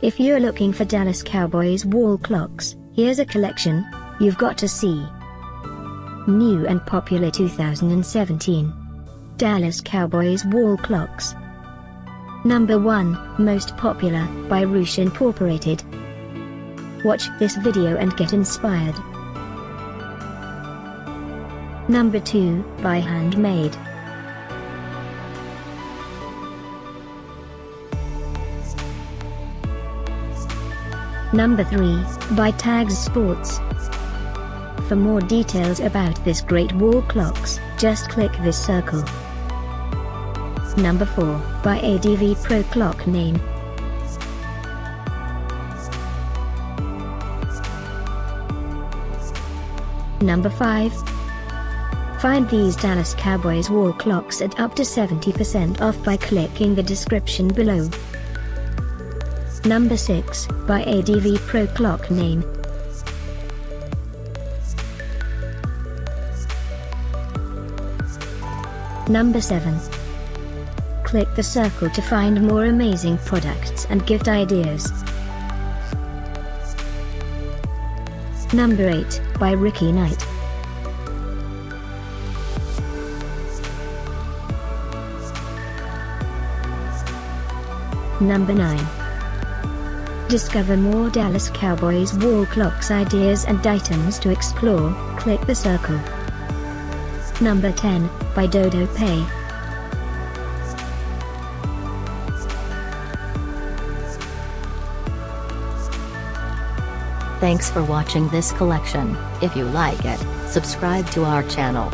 If you're looking for Dallas Cowboys wall clocks, here's a collection you've got to see. New and popular 2017 Dallas Cowboys wall clocks. Number 1, most popular, by Rusch Incorporated. Watch this video and get inspired. Number 2, by Handmade. Number 3, by TAGZ Sports. For more details about this great wall clocks, just click this circle. Number 4, by AdvPro clock name. Number 5. Find these Dallas Cowboys wall clocks at up to 70% off by clicking the description below. Number 6, by AdvPro clock name. Number 7. Click the circle to find more amazing products and gift ideas. Number 8, by Ricky Knight. Number 9. Discover more Dallas Cowboys wall clocks ideas and items to explore, click the circle. Number 10, by Dodo Pay. Thanks for watching this collection. If you like it, subscribe to our channel.